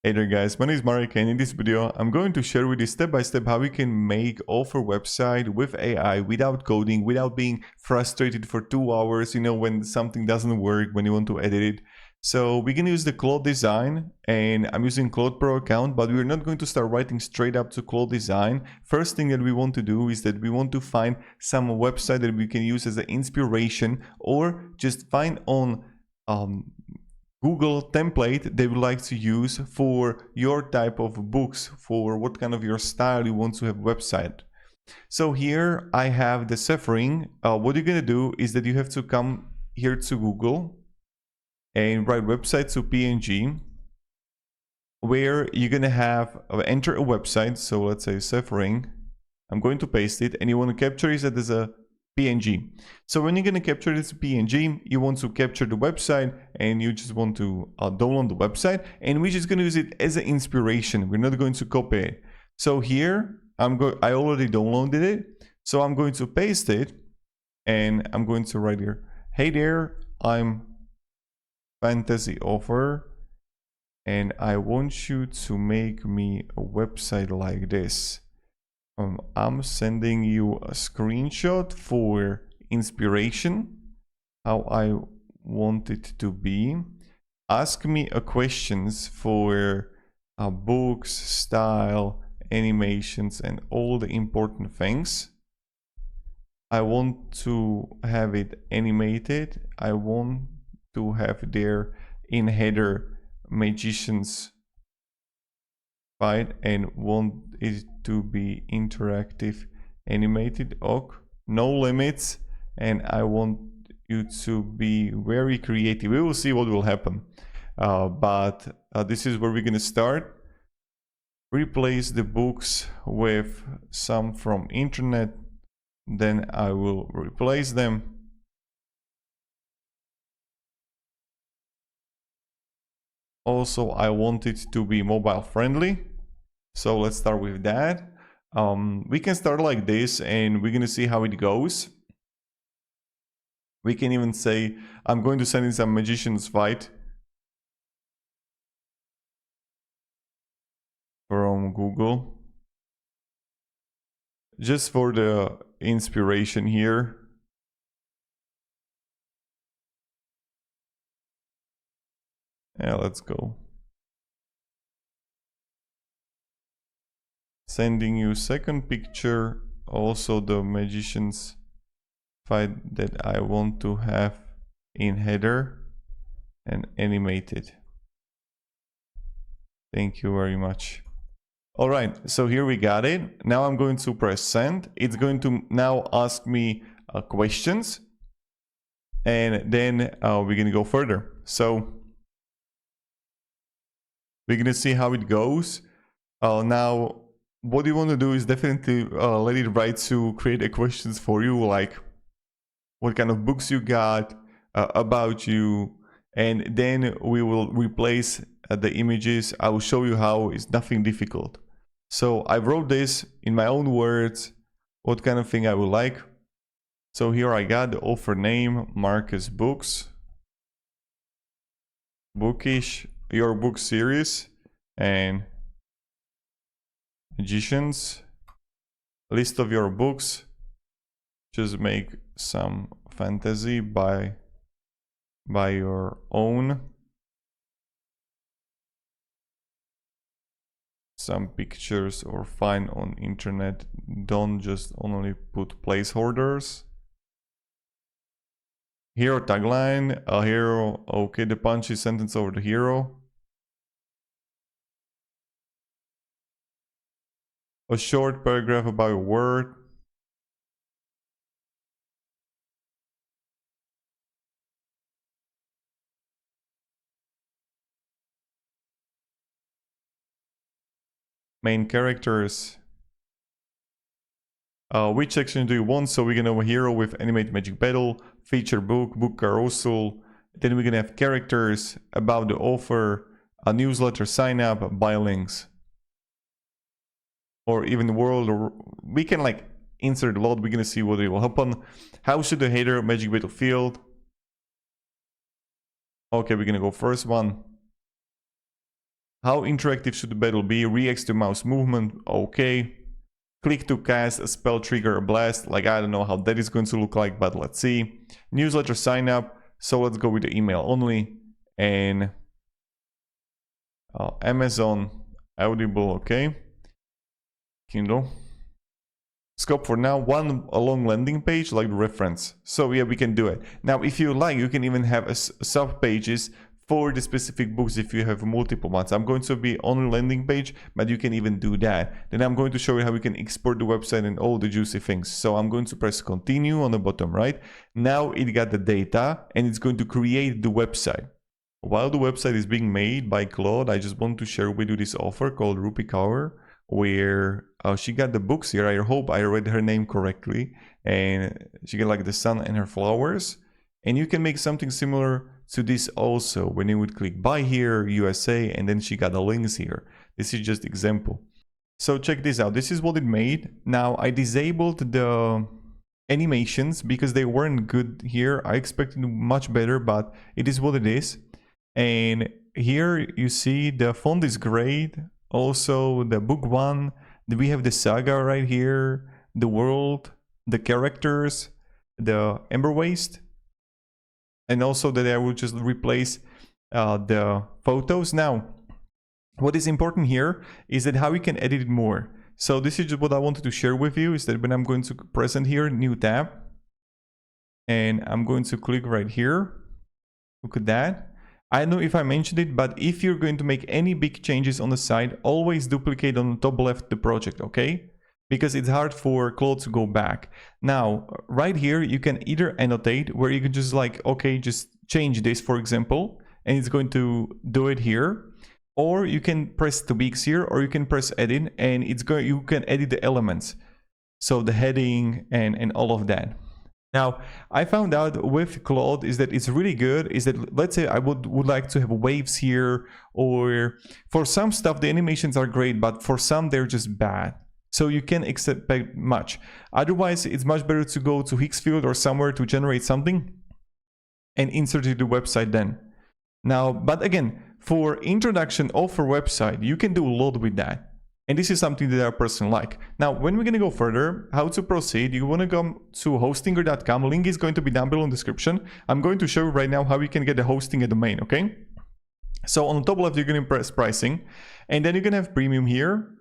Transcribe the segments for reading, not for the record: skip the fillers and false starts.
Hey there guys, my name is Marek and in this video I'm going to share with you step by step how we can make offer website with AI without coding, without being frustrated for 2 hours, when something doesn't work, when you want to edit it. So we can use the Claude Design, and I'm using Claude Pro account, but we're not going to start writing straight up to Claude Design. First thing that we want to do is that we want to find some website that we can use as an inspiration, or just find on Google template they would like to use for your type of books, for what kind of your style you want to have website. So here I have the Zephyrin. What you're gonna do is that you have to come here to Google and write website to PNG, where you're gonna have enter a website. So let's say Zephyrin. I'm going to paste it, and you want to capture it as a PNG. So when you're going to capture this PNG, you want to capture the website, and you just want to download the website, and we're just going to use it as an inspiration. We're not going to copy it. So here I already downloaded it, so I'm going to paste it, and I'm going to write here, hey there, I'm Fantasy Offer, and I want you to make me a website like this. I'm sending you a screenshot for inspiration, how I want it to be. Ask me a questions for books, style, animations, and all the important things. I want to have it animated. I want to have there in header magicians, right? And want it to be interactive, animated, no limits, and I want you to be very creative. We will see what will happen, but this is where we're gonna start. Replace the books with some from internet, then I will replace them. Also, I want it to be mobile friendly. So let's start with that. We can start like this, and we're gonna see how it goes. We can even say, I'm going to send in some magician's fight from Google. Just for the inspiration here. Yeah, let's go. Sending you second picture, also the magician's fight that I want to have in header and animated. Thank you very much. All right, so here we got it. Now I'm going to press send. It's going to now ask me questions, and then we're gonna go further. So we're gonna see how it goes. Now what you want to do is definitely let it write to create a questions for you, like what kind of books you got, about you, and then we will replace the images. I will show you how. It's nothing difficult. So I wrote this in my own words, what kind of thing I would like. So here I got the offer name, Marcus Books, Bookish, your book series, and magicians, list of your books. Just make some fantasy by your own. Some pictures or find on internet. Don't just only put placeholders. Hero tagline, a hero, okay, the punchy sentence over the hero. A short paragraph about your word. Main characters. Which section do you want? So we're gonna have a hero with animate magic battle, feature book, book carousel. Then we're gonna have characters, about the offer, a newsletter sign up, buy links, or even the world. Or we can like insert a lot. We're gonna see what it will happen. How should the header magic battle field? Okay, we're gonna go first one. How interactive should the battle be? Reacts to mouse movement, okay. Click to cast a spell, trigger a blast. Like, I don't know how that is going to look like, but let's see. Newsletter sign up. So let's go with the email only. And Amazon, Audible, okay. Kindle. Scope for now, a long landing page like reference. So yeah, we can do it. Now, if you like, you can even have sub pages for the specific books if you have multiple ones. I'm going to be on a landing page, but you can even do that. Then I'm going to show you how we can export the website and all the juicy things. So I'm going to press continue on the bottom right. Now it got the data and it's going to create the website. While the website is being made by Claude, I just want to share with you this offer called Rupi Kaur, where she got the books here. I hope I read her name correctly. And she got like the sun and her flowers. And you can make something similar to this also when you would click buy here, USA, and then she got the links here. This is just example. So check this out. This is what it made. Now I disabled the animations because they weren't good here. I expected much better, but it is what it is. And here you see the font is great. Also the book one, we have the saga right here, the world, the characters, the Ember Waste, and also that I will just replace the photos. Now, what is important here is that how we can edit it more. So this is just what I wanted to share with you, is that when I'm going to present here, new tab, and I'm going to click right here, look at that. I don't know if I mentioned it, but if you're going to make any big changes on the site, always duplicate on the top left the project, okay? Because it's hard for Claude to go back. Now, right here, you can either annotate, where you can just like, okay, just change this, for example, and it's going to do it here. Or you can press tweaks here, or you can press edit, and you can edit the elements. So the heading and all of that. Now, I found out with Claude is that it's really good, is that let's say I would like to have waves here, or for some stuff, the animations are great, but for some, they're just bad. So you can't expect much. Otherwise, it's much better to go to Higgsfield or somewhere to generate something and insert it to the website then. Now, but again, for introduction of a website, you can do a lot with that. And this is something that I personally like. Now, when we're going to go further, how to proceed, you want to go to hostinger.com. Link is going to be down below in the description. I'm going to show you right now how you can get the hosting a domain, okay? So on the top left, you're going to press pricing. And then you're going to have premium here.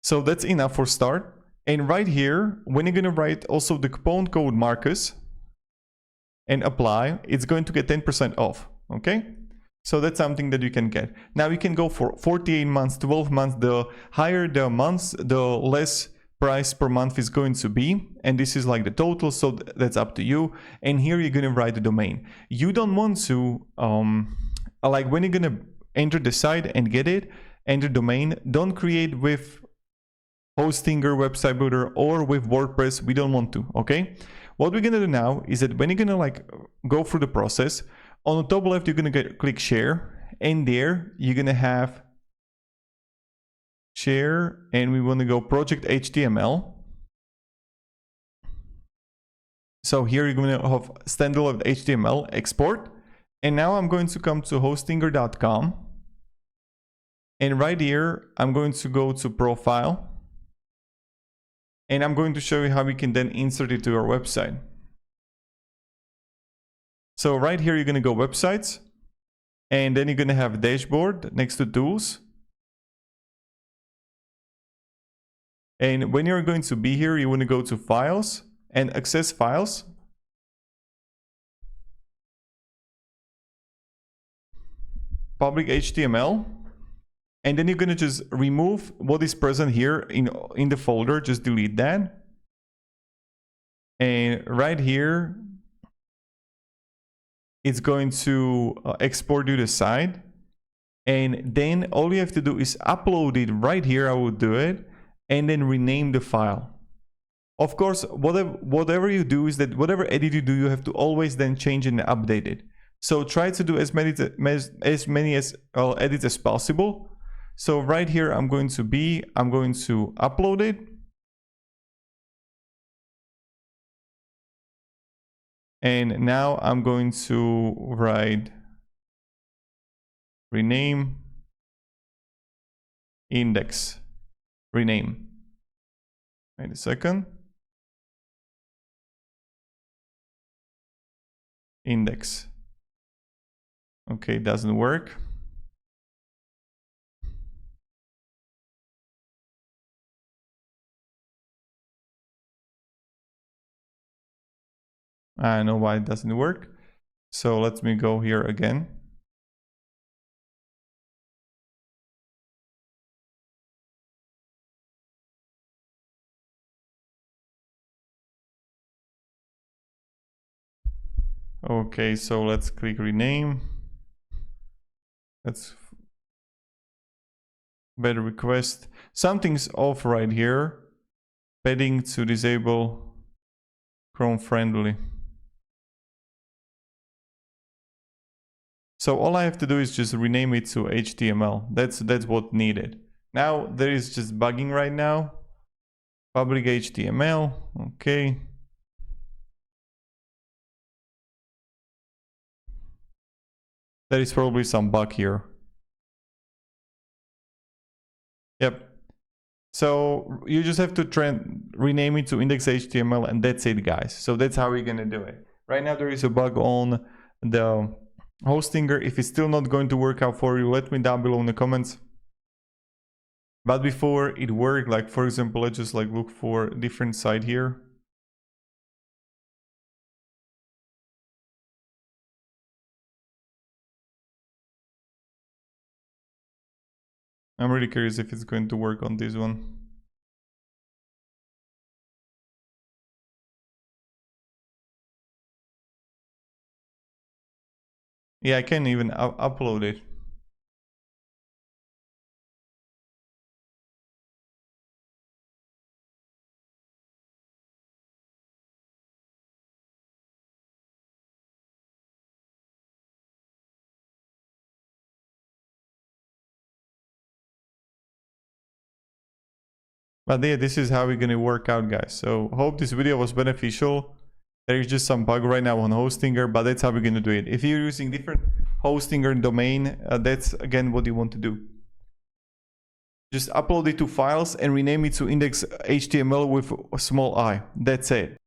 So that's enough for start. And right here, when you're going to write also the coupon code Marcus and apply, it's going to get 10% off, okay? So that's something that you can get. Now you can go for 48 months, 12 months. The higher the months, the less price per month is going to be. And this is like the total, so that's up to you. And here you're going to write the domain. You don't want to, like when you're going to enter the site and get it, enter domain, don't create with Hostinger, Website Builder, or with WordPress. We don't want to, okay? What we're going to do now is that when you're going to like go through the process, on the top left, you're going to click share, and there you're going to have share, and we want to go project HTML. So here you're going to have standalone HTML export. And now I'm going to come to hostinger.com. And right here, I'm going to go to profile. And I'm going to show you how we can then insert it to our website. So right here, you're going to go websites, and then you're going to have dashboard next to tools. And when you're going to be here, you want to go to files and access files. Public HTML. And then you're going to just remove what is present here in the folder. Just delete that. And right here, it's going to export to the site. And then all you have to do is upload it right here. I will do it. And then rename the file. Of course, whatever you do is that whatever edit you do, you have to always then change and update it. So try to do as many edits as possible. So right here, I'm going to upload it. And now I'm going to write rename index rename. Wait a second. Index. Okay, doesn't work. I know why it doesn't work. So let me go here again. Okay, so let's click rename. Let's better request. Something's off right here. Padding to disable Chrome friendly. So all I have to do is just rename it to HTML. That's what needed. Now there is just bugging right now. Public HTML. Okay. There is probably some bug here. Yep. So you just have to rename it to index.html and that's it, guys. So that's how we're gonna do it. Right now there is a bug on the Hostinger. If it's still not going to work out for you, let me down below in the comments. But before it worked, like for example, let's just like look for a different site here. I'm really curious if it's going to work on this one. Yeah, I can even upload it. But yeah, this is how we're gonna work out, guys. So hope this video was beneficial. There is just some bug right now on Hostinger, but that's how we're gonna do it. If you're using different Hostinger domain, that's again what you want to do. Just upload it to files and rename it to index.html with a small I. That's it.